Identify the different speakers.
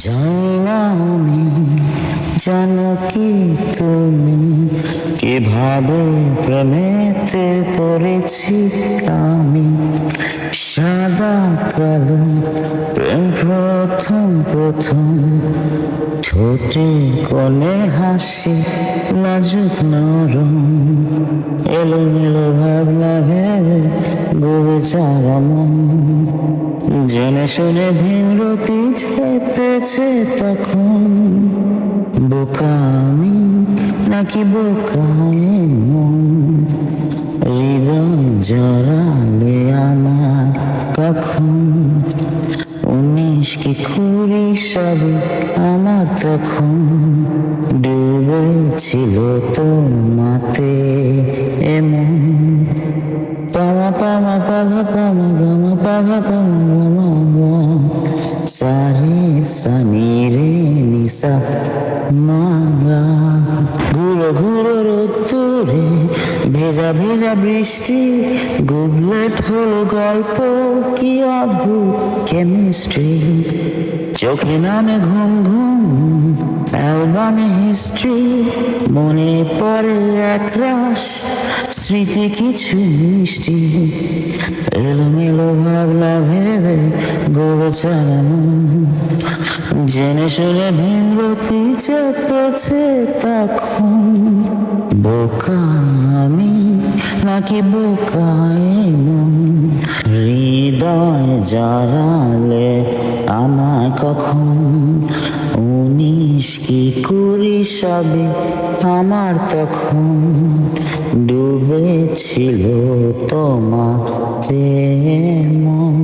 Speaker 1: জানি না আমি, জানো কি তুমি কিভাবে প্রেমেতে পড়েছি আমি। সাদা কালো প্রেম প্রথম প্রথম, ঠোঁটের কোণে হাসি লাজুক নরম, এলোমেলো ভাবনা ভেবে ডুবে যাওয়া মন। জেনে শুনে ভীমরতি চেপেছে তখন, বোকা আমি নাকি বোকা মন। হৃদয় জড়ালে আমার কখন, 19 কি 20 সবে আমার তখন। ডুবেছিল তোমাতে এমন, পামা পামা পাধা পামা গামা পাধা পামা গামা গা, সারে সানি রে নিসা মাগা। ঘুরো ঘুরো রোদ্দুরে ভেজা ভেজা বৃষ্টি, গুবলেট হলো গল্প কি অদ্ভুত কেমিস্ট্রি। চোখে নামে ঘুম ঘুম, অ্যালবামে হিস্ট্রি, মনে পড়ে একরাশ স্মৃতি কিছু মিষ্টি। এলোমেলো ভাবনা ভেবে গোবে চালানো, জেনে শুনে ভীমরতি চেপেছে তখন, বোকা আমি নাকি বোকা মন। হৃদয় জড়ালে আমায় কখন, 19 কি 20 সবে আমার তখন। ডুবেছিল তোমাতে মন।